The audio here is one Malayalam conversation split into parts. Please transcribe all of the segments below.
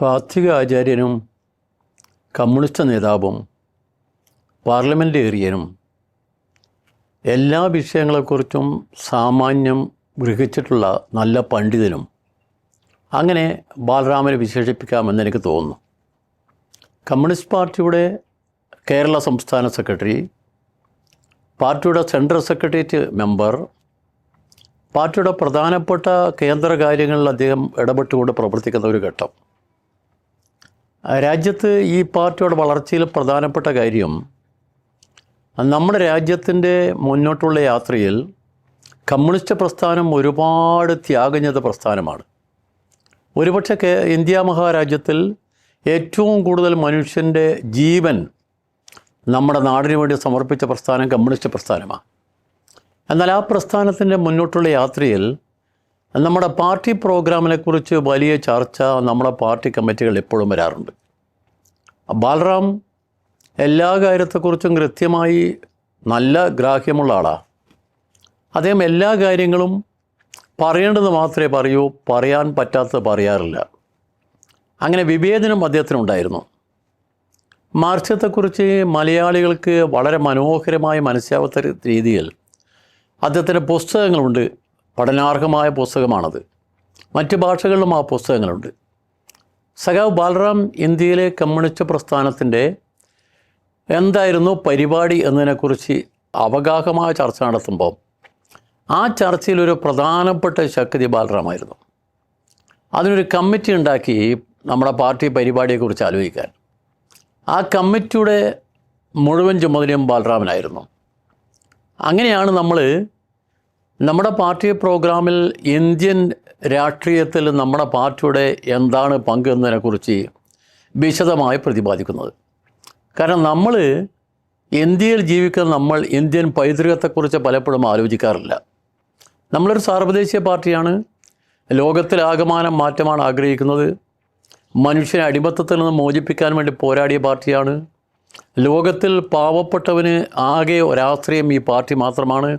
താത്വിക ആചാര്യനും കമ്മ്യൂണിസ്റ്റ് നേതാവും പാർലമെൻറ്റേറിയനും എല്ലാ വിഷയങ്ങളെക്കുറിച്ചും സാമാന്യം ഗ്രഹിച്ചിട്ടുള്ള നല്ല പണ്ഡിതനും അങ്ങനെ ബാലറാമിനെ വിശേഷിപ്പിക്കാമെന്ന് എനിക്ക് തോന്നുന്നു. കമ്മ്യൂണിസ്റ്റ് പാർട്ടിയുടെ കേരള സംസ്ഥാന സെക്രട്ടറി, പാർട്ടിയുടെ സെൻട്രൽ സെക്രട്ടേറിയറ്റ് മെമ്പർ, പാർട്ടിയുടെ പ്രധാനപ്പെട്ട കേന്ദ്ര കാര്യങ്ങളിൽ അദ്ദേഹം ഇടപെട്ടുകൊണ്ട് പ്രവർത്തിക്കുന്ന ഒരു ഘട്ടം. രാജ്യത്ത് ഈ പാർട്ടിയുടെ വളർച്ചയിൽ പ്രധാനപ്പെട്ട കാര്യം നമ്മുടെ രാജ്യത്തിൻ്റെ മുന്നോട്ടുള്ള യാത്രയിൽ കമ്മ്യൂണിസ്റ്റ് പ്രസ്ഥാനം ഒരുപാട് ത്യാഗം ചെയ്ത പ്രസ്ഥാനമാണ്. ഒരുപക്ഷെ ഇന്ത്യ മഹാരാജ്യത്തിൽ ഏറ്റവും കൂടുതൽ മനുഷ്യൻ്റെ ജീവൻ നമ്മുടെ നാടിനു വേണ്ടി സമർപ്പിച്ച പ്രസ്ഥാനം കമ്മ്യൂണിസ്റ്റ് പ്രസ്ഥാനമാണ്. എന്നാൽ ആ പ്രസ്ഥാനത്തിൻ്റെ മുന്നോട്ടുള്ള യാത്രയിൽ നമ്മുടെ പാർട്ടി പ്രോഗ്രാമിനെക്കുറിച്ച് വലിയ ചർച്ച നമ്മുടെ പാർട്ടി കമ്മിറ്റികൾ എപ്പോഴും വരാറുണ്ട്. ബാലറാം എല്ലാ കാര്യത്തെക്കുറിച്ചും കൃത്യമായി നല്ല ഗ്രാഹ്യമുള്ള ആളാണ്. അദ്ദേഹം എല്ലാ കാര്യങ്ങളും പറയേണ്ടത് മാത്രമേ പറയൂ, പറയാൻ പറ്റാത്തത് പറയാറില്ല. അങ്ങനെ വിവേചനം അദ്ദേഹത്തിനുണ്ടായിരുന്നു. മാർക്സിസത്തെക്കുറിച്ച് മലയാളികൾക്ക് വളരെ മനോഹരമായി മനസ്സിലാവാത്ത രീതിയിൽ അദ്ദേഹത്തിൻ്റെ പുസ്തകങ്ങളുണ്ട്. പഠനാർഹമായ പുസ്തകമാണത്. മറ്റ് ഭാഷകളിലും ആ പുസ്തകങ്ങളുണ്ട്. സഖാവ് ബാലറാം ഇന്ത്യയിലെ കമ്മ്യൂണിസ്റ്റ് പ്രസ്ഥാനത്തിൻ്റെ എന്തായിരുന്നു പരിപാടി എന്നതിനെക്കുറിച്ച് അവഗാഹമായ ചർച്ച നടത്തുമ്പോൾ ആ ചർച്ചയിലൊരു പ്രധാനപ്പെട്ട ശക്തി ബാലറാമായിരുന്നു. അതിനൊരു കമ്മിറ്റി ഉണ്ടാക്കി നമ്മുടെ പാർട്ടി പരിപാടിയെക്കുറിച്ച് ആലോചിക്കാൻ. ആ കമ്മിറ്റിയുടെ മുഴുവൻ ചുമതലയും ബാലറാമിനായിരുന്നു. അങ്ങനെയാണ് നമ്മുടെ പാർട്ടി പ്രോഗ്രാമിൽ ഇന്ത്യൻ രാഷ്ട്രീയത്തിൽ നമ്മുടെ പാർട്ടിയുടെ എന്താണ് പങ്ക് എന്നതിനെക്കുറിച്ച് വിശദമായി പ്രതിപാദിക്കുന്നത്. കാരണം ഇന്ത്യയിൽ ജീവിക്കുന്ന നമ്മൾ ഇന്ത്യൻ പൈതൃകത്തെക്കുറിച്ച് പലപ്പോഴും ആലോചിക്കാറില്ല. നമ്മളൊരു സാർവദേശീയ പാർട്ടിയാണ്. ലോകത്തിലാകമാനം മാറ്റമാണ് ആഗ്രഹിക്കുന്നത്. മനുഷ്യനെ അടിമത്തത്തിൽ നിന്ന് മോചിപ്പിക്കാൻ വേണ്ടി പോരാടിയ പാർട്ടിയാണ്. ലോകത്തിൽ പാവപ്പെട്ടവന് ആകെ ഒരാശ്രയം ഈ പാർട്ടി മാത്രമാണ്.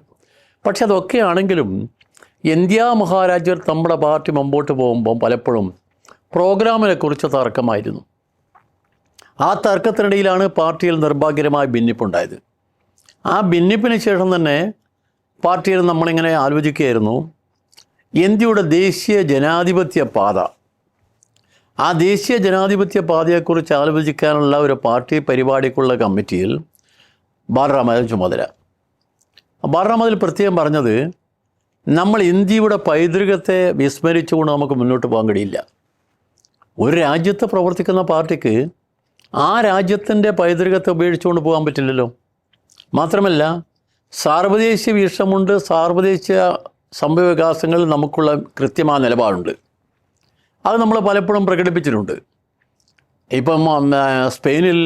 പക്ഷെ അതൊക്കെ ആണെങ്കിലും ഇന്ത്യ മഹാരാജ്യത്തിൽ നമ്മുടെ പാർട്ടി മുമ്പോട്ട് പോകുമ്പം പലപ്പോഴും പ്രോഗ്രാമിനെക്കുറിച്ച് തർക്കമായിരുന്നു. ആ തർക്കത്തിനിടയിലാണ് പാർട്ടിയിൽ നിർഭാഗ്യകരമായ ഭിന്നിപ്പുണ്ടായത്. ആ ഭിന്നിപ്പിന് ശേഷം തന്നെ പാർട്ടിയിൽ നമ്മളിങ്ങനെ ആലോചിക്കുകയായിരുന്നു, ഇന്ത്യയുടെ ദേശീയ ജനാധിപത്യ പാത, ആ ദേശീയ ജനാധിപത്യ പാതയെക്കുറിച്ച് ആലോചിക്കാനുള്ള ഒരു പാർട്ടി പരിപാടിക്കുള്ള കമ്മിറ്റിയിൽ ബാലറാമായിരുന്നു ചുമതല. ബാലറാം അതിൽ പ്രത്യേകം പറഞ്ഞത്, നമ്മൾ ഇന്ത്യയുടെ പൈതൃകത്തെ വിസ്മരിച്ചുകൊണ്ട് നമുക്ക് മുന്നോട്ട് പോകാൻ കഴിയില്ല. ഒരു രാജ്യത്ത് പ്രവർത്തിക്കുന്ന പാർട്ടിക്ക് ആ രാജ്യത്തിൻ്റെ പൈതൃകത്തെ ഉപേക്ഷിച്ചുകൊണ്ട് പോകാൻ പറ്റില്ലല്ലോ. മാത്രമല്ല സാർവദേശീയ വീക്ഷണമുണ്ട്. സാർവദേശീയ സംഭവവികാസങ്ങളിൽ നമുക്കുള്ള കൃത്യമായ നിലപാടുണ്ട്. അത് നമ്മൾ പലപ്പോഴും പ്രകടിപ്പിച്ചിട്ടുണ്ട്. ഇപ്പം സ്പെയിനിൽ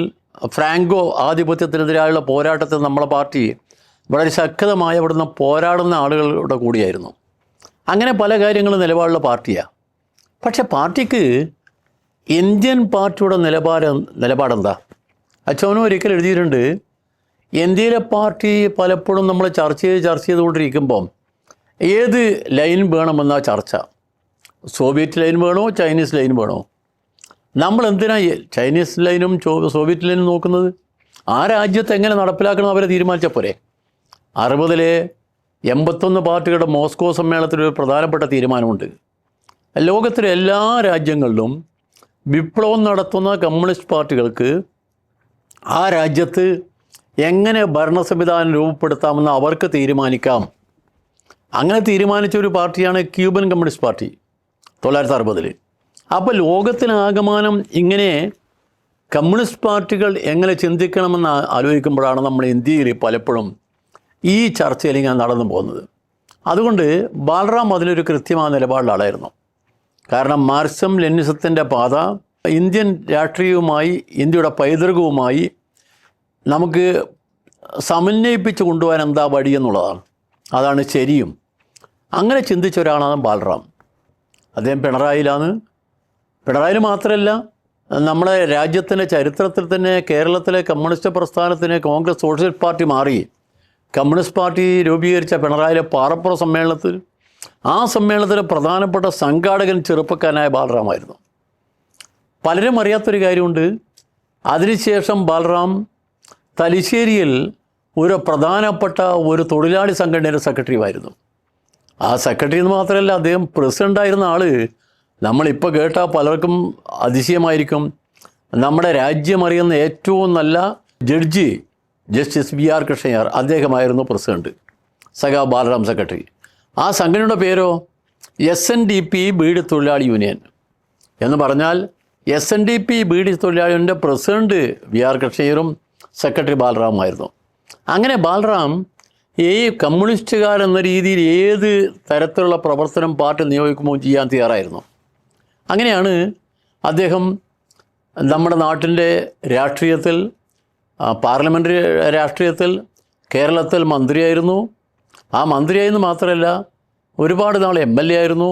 ഫ്രാങ്കോ ആധിപത്യത്തിനെതിരായുള്ള പോരാട്ടത്തിൽ നമ്മളെ പാർട്ടി വളരെ ശക്തമായി അവിടുന്ന് പോരാടുന്ന ആളുകളുടെ കൂടിയായിരുന്നു. അങ്ങനെ പല കാര്യങ്ങളും നിലപാടുള്ള പാർട്ടിയാണ്. പക്ഷെ പാർട്ടിക്ക് ഇന്ത്യൻ പാർട്ടിയുടെ നിലപാടെന്താ? അച്ഛനും ഒരിക്കൽ എഴുതിയിട്ടുണ്ട്, ഇന്ത്യയിലെ പാർട്ടി പലപ്പോഴും നമ്മൾ ചർച്ച ചെയ്തുകൊണ്ടിരിക്കുമ്പം ഏത് ലൈൻ വേണമെന്ന ചർച്ച. സോവിയറ്റ് ലൈൻ വേണോ, ചൈനീസ് ലൈൻ വേണോ? നമ്മൾ എന്തിനാണ് ചൈനീസ് ലൈനും സോവിയറ്റ് ലൈനും നോക്കുന്നത്? ആ രാജ്യത്ത് എങ്ങനെ നടപ്പിലാക്കണം അവരെ തീരുമാനിച്ച പോരെ. 60-ലെ 81 പാർട്ടികളുടെ മോസ്കോ സമ്മേളനത്തിലൊരു പ്രധാനപ്പെട്ട തീരുമാനമുണ്ട്. ലോകത്തിലെ എല്ലാ രാജ്യങ്ങളിലും വിപ്ലവം നടത്തുന്ന കമ്മ്യൂണിസ്റ്റ് പാർട്ടികൾക്ക് ആ രാജ്യത്ത് എങ്ങനെ ഭരണ സംവിധാനം രൂപപ്പെടുത്താമെന്ന് അവർക്ക് തീരുമാനിക്കാം. അങ്ങനെ തീരുമാനിച്ച ഒരു പാർട്ടിയാണ് ക്യൂബൻ കമ്മ്യൂണിസ്റ്റ് പാർട്ടി 1960-ൽ. അപ്പോൾ ലോകത്തിനാകമാനം ഇങ്ങനെ കമ്മ്യൂണിസ്റ്റ് പാർട്ടികൾ എങ്ങനെ ചിന്തിക്കണമെന്ന് ആലോചിക്കുമ്പോഴാണ് നമ്മൾ ഇന്ത്യയിൽ പലപ്പോഴും ഈ ചർച്ചയിൽ ഇങ്ങനെ നടന്നു പോകുന്നത്. അതുകൊണ്ട് ബാലറാം അതിലൊരു കൃത്യമായ നിലപാടുള്ള ആളായിരുന്നു. കാരണം മാർക്സിസം ലെനിനിസത്തിൻ്റെ പാത ഇന്ത്യൻ രാഷ്ട്രീയവുമായി ഇന്ത്യയുടെ പൈതൃകവുമായി നമുക്ക് സമന്വയിപ്പിച്ച് കൊണ്ടുപോകാൻ എന്താ വഴി എന്നുള്ളതാണ്. അതാണ് ശരിയും. അങ്ങനെ ചിന്തിച്ച ഒരാളാണ് ബാലറാം. അദ്ദേഹം പിണറായിൽ മാത്രമല്ല, നമ്മുടെ രാജ്യത്തിൻ്റെ ചരിത്രത്തിൽ തന്നെ കേരളത്തിലെ കമ്മ്യൂണിസ്റ്റ് പ്രസ്ഥാനത്തിന് കോൺഗ്രസ് സോഷ്യലിസ്റ്റ് പാർട്ടി മാറി കമ്മ്യൂണിസ്റ്റ് പാർട്ടി രൂപീകരിച്ച പിണറായിലെ പാറപ്പുറ സമ്മേളനത്തിൽ ആ സമ്മേളനത്തിലെ പ്രധാനപ്പെട്ട സംഘാടകൻ ചെറുപ്പക്കാരനായ ബാലറാമായിരുന്നു. പലരും അറിയാത്തൊരു കാര്യമുണ്ട്. അതിനുശേഷം ബാലറാം തലശ്ശേരിയിൽ ഒരു പ്രധാനപ്പെട്ട ഒരു തൊഴിലാളി സംഘടനയുടെ സെക്രട്ടറിയുമായിരുന്നു. ആ സെക്രട്ടറി എന്ന് മാത്രമല്ല, അദ്ദേഹം പ്രസിഡൻ്റായിരുന്ന ആൾ നമ്മളിപ്പോൾ കേട്ട പലർക്കും അതിശയമായിരിക്കും. നമ്മുടെ രാജ്യം അറിയുന്ന ഏറ്റവും നല്ല ജഡ്ജി ജസ്റ്റിസ് BR കൃഷ്ണയ്യർ, അദ്ദേഹമായിരുന്നു പ്രസിഡന്റ്. സഖാവ് ബാലറാം സെക്രട്ടറി. ആ സംഘടനയുടെ പേരോ SNDP ബീഡി തൊഴിലാളി യൂണിയൻ എന്ന് പറഞ്ഞാൽ SNDP ബീഡി തൊഴിലാളി യൂണിയൻ്റെ പ്രസിഡന്റ് BR കൃഷ്ണയ്യരും സെക്രട്ടറി ബാലറാമായിരുന്നു. അങ്ങനെ ബാലറാം ഈ കമ്മ്യൂണിസ്റ്റുകാരെന്ന രീതിയിൽ ഏത് തരത്തിലുള്ള പ്രവർത്തനം പാർട്ടി നിയോഗിക്കുമ്പോൾ ചെയ്യാൻ തയ്യാറായിരുന്നു. അങ്ങനെയാണ് അദ്ദേഹം നമ്മുടെ നാട്ടിൻ്റെ രാഷ്ട്രീയത്തിൽ, പാർലമെൻ്ററി രാഷ്ട്രീയത്തിൽ കേരളത്തിൽ മന്ത്രിയായിരുന്നു. ആ മന്ത്രിയായെന്ന് മാത്രമല്ല, ഒരുപാട് നാൾ MLA ആയിരുന്നു.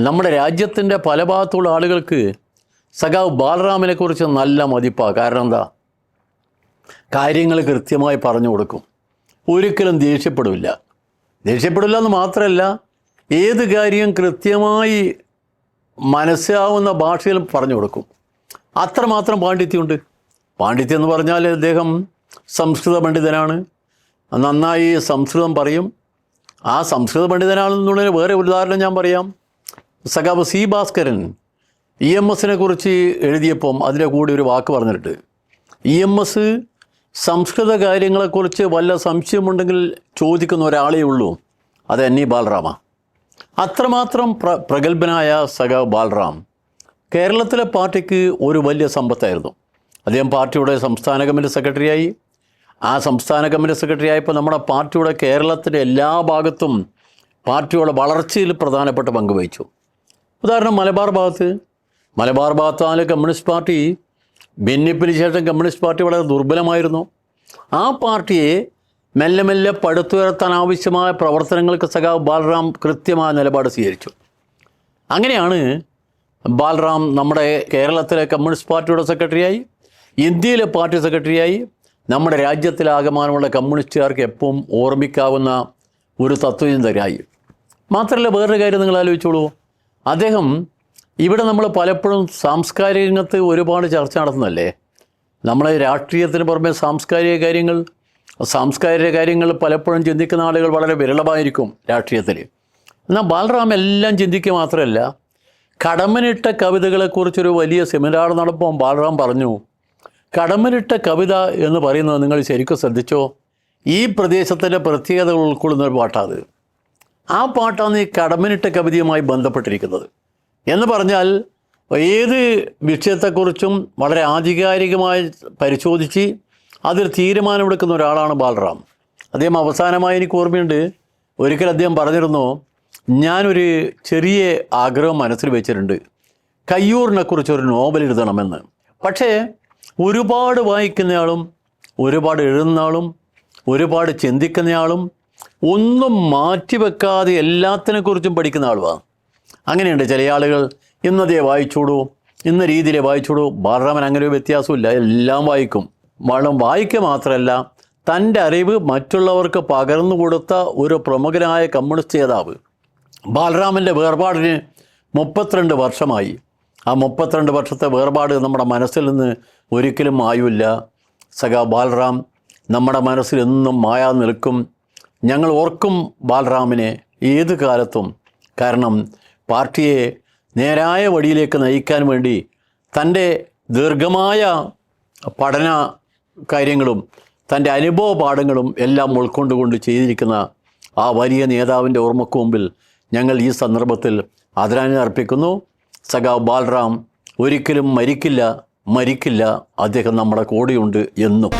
നമ്മുടെ രാജ്യത്തിൻ്റെ പല ഭാഗത്തുള്ള ആളുകൾക്ക് സഖാവ് ബാലറാമിനെക്കുറിച്ച് നല്ല മതിപ്പാണ്. കാരണം എന്താ? കാര്യങ്ങൾ കൃത്യമായി പറഞ്ഞു കൊടുക്കും. ഒരിക്കലും ദേഷ്യപ്പെടില്ല എന്ന് മാത്രമല്ല, ഏത് കാര്യം കൃത്യമായി മനസ്സിലാവുന്ന ഭാഷയിൽ പറഞ്ഞു കൊടുക്കും. അത്രമാത്രം പാണ്ഡിത്യമുണ്ട്. പാണ്ഡിത്യം എന്ന് പറഞ്ഞാൽ അദ്ദേഹം സംസ്കൃത പണ്ഡിതനാണ്, നന്നായി സംസ്കൃതം പറയും. ആ സംസ്കൃത പണ്ഡിതനാണെന്നുള്ളതിന് വേറെ ഉദാഹരണം ഞാൻ പറയാം. സഖാവ് C. ഭാസ്കരൻ EMSനെ കുറിച്ച് എഴുതിയപ്പം അതിൻ്റെ കൂടെ ഒരു വാക്ക് പറഞ്ഞിട്ട്, EMS സംസ്കൃത കാര്യങ്ങളെക്കുറിച്ച് വല്ല സംശയമുണ്ടെങ്കിൽ ചോദിക്കുന്ന ഒരാളേ ഉള്ളൂ, അത് NE ബാലറാമാണ്. അത്രമാത്രം പ്രഗത്ഭനായ സഖാവ് ബാലറാം കേരളത്തിലെ പാർട്ടിക്ക് ഒരു വലിയ സമ്പത്തായിരുന്നു. അദ്ദേഹം പാർട്ടിയുടെ സംസ്ഥാന കമ്മിറ്റി സെക്രട്ടറിയായി. ആ സംസ്ഥാന കമ്മിറ്റി സെക്രട്ടറി ആയപ്പോൾ നമ്മുടെ പാർട്ടിയുടെ കേരളത്തിൻ്റെ എല്ലാ ഭാഗത്തും പാർട്ടിയുടെ വളർച്ചയിൽ പ്രധാനപ്പെട്ട പങ്ക് വഹിച്ചു. ഉദാഹരണം മലബാർ ഭാഗത്താണ് കമ്മ്യൂണിസ്റ്റ് പാർട്ടി ഭിന്നിപ്പിന് ശേഷം കമ്മ്യൂണിസ്റ്റ് പാർട്ടി വളരെ ദുർബലമായിരുന്നു. ആ പാർട്ടിയെ മെല്ലെ മെല്ലെ പടുത്തുയർത്താൻ ആവശ്യമായ പ്രവർത്തനങ്ങൾക്ക് സഖാവ് ബാലറാം കൃത്യമായ നിലപാട് സ്വീകരിച്ചു. അങ്ങനെയാണ് ബാലറാം നമ്മുടെ കേരളത്തിലെ കമ്മ്യൂണിസ്റ്റ് പാർട്ടിയുടെ സെക്രട്ടറിയായി, ഇന്ത്യയിലെ പാർട്ടി സെക്രട്ടറിയായി. നമ്മുടെ രാജ്യത്തിലാകമാനമുള്ള കമ്മ്യൂണിസ്റ്റുകാർക്ക് എപ്പോഴും ഓർമ്മിക്കാവുന്ന ഒരു തത്വചിന്തകരായി. മാത്രമല്ല, വേറൊരു കാര്യം നിങ്ങൾ ആലോചിച്ചോളൂ. അദ്ദേഹം ഇവിടെ നമ്മൾ പലപ്പോഴും സാംസ്കാരിക രംഗത്ത് ഒരുപാട് ചർച്ച നടത്തുന്നല്ലേ. നമ്മളെ രാഷ്ട്രീയത്തിന് പുറമെ സാംസ്കാരിക കാര്യങ്ങൾ പലപ്പോഴും ചിന്തിക്കുന്ന ആളുകൾ വളരെ വിരളമായിരിക്കും രാഷ്ട്രീയത്തിൽ. എന്നാൽ ബാലറാം എല്ലാം ചിന്തിക്കുക മാത്രമല്ല, കടമ്മനിട്ട കവിതകളെക്കുറിച്ചൊരു വലിയ സെമിനാർ നടത്തുമ്പോൾ ബാലറാം പറഞ്ഞു, കടമ്മനിട്ട കവിത എന്ന് പറയുന്നത് നിങ്ങൾ ശരിക്കും ശ്രദ്ധിച്ചോ, ഈ പ്രദേശത്തിൻ്റെ പ്രത്യേകതകൾ ഉൾക്കൊള്ളുന്ന ഒരു പാട്ടാണ്. ആ പാട്ടാണ് ഈ കടമ്മനിട്ട കവിതയുമായി ബന്ധപ്പെട്ടിരിക്കുന്നത്. എന്ന് പറഞ്ഞാൽ ഏത് വിഷയത്തെക്കുറിച്ചും വളരെ ആധികാരികമായി പരിശോധിച്ച് അതിൽ തീരുമാനമെടുക്കുന്ന ഒരാളാണ് ബാലറാം. അദ്ദേഹം അവസാനമായി എനിക്ക് ഓർമ്മയുണ്ട്, ഒരിക്കൽ അദ്ദേഹം പറഞ്ഞിരുന്നു, ഞാനൊരു ചെറിയ ആഗ്രഹം മനസ്സിൽ വെച്ചിട്ടുണ്ട്, കയ്യൂറിനെക്കുറിച്ചൊരു നോവൽ എഴുതണമെന്ന്. പക്ഷേ ഒരുപാട് വായിക്കുന്നയാളും ഒരുപാട് എഴുതുന്നയാളും ഒരുപാട് ചിന്തിക്കുന്നയാളും ഒന്നും മാറ്റിവെക്കാതെ എല്ലാത്തിനെക്കുറിച്ചും പഠിക്കുന്ന ആളുമാണ്. അങ്ങനെയുണ്ട് ചില ആളുകൾ, ഇന്നതേ വായിച്ചോളൂ, ഇന്ന രീതിയിലേ വായിച്ചോളൂ. ബാലറാമൻ അങ്ങനെ ഒരു വ്യത്യാസമില്ല, എല്ലാം വായിക്കും. വായിക്കുക മാത്രമല്ല, തൻ്റെ അറിവ് മറ്റുള്ളവർക്ക് പകർന്നു കൊടുത്ത ഒരു പ്രമുഖനായ കമ്മ്യൂണിസ്റ്റ് നേതാവ്. ബാലറാമിൻ്റെ വേർപാടിന് 32 വർഷമായി. ആ 32 വർഷത്തെ വേർപാട് നമ്മുടെ മനസ്സിൽ നിന്ന് ഒരിക്കലും മായില്ല. സഖാവ് ബാലറാം നമ്മുടെ മനസ്സിൽ എന്നും മായാ നിൽക്കും. ഞങ്ങൾ ഓർക്കും ബാലറാമിനെ ഏത് കാലത്തും. കാരണം പാർട്ടിയെ നേരായ വഴിയിലേക്ക് നയിക്കാൻ വേണ്ടി തൻ്റെ ദീർഘമായ പഠന കാര്യങ്ങളും തൻ്റെ അനുഭവ പാഠങ്ങളും എല്ലാം ഉൾക്കൊണ്ടുകൊണ്ട് ചെയ്തിരിക്കുന്ന ആ വലിയ നേതാവിൻ്റെ ഓർമ്മയ്ക്ക് മുമ്പിൽ ഞങ്ങൾ ഈ സന്ദർഭത്തിൽ ആദരാഞ്ജലി അർപ്പിക്കുന്നു. സഖാവ് ബാലറാം ഒരിക്കലും മരിക്കില്ല. അദ്ദേഹം നമ്മുടെ കൂടെയുണ്ട് എന്നും.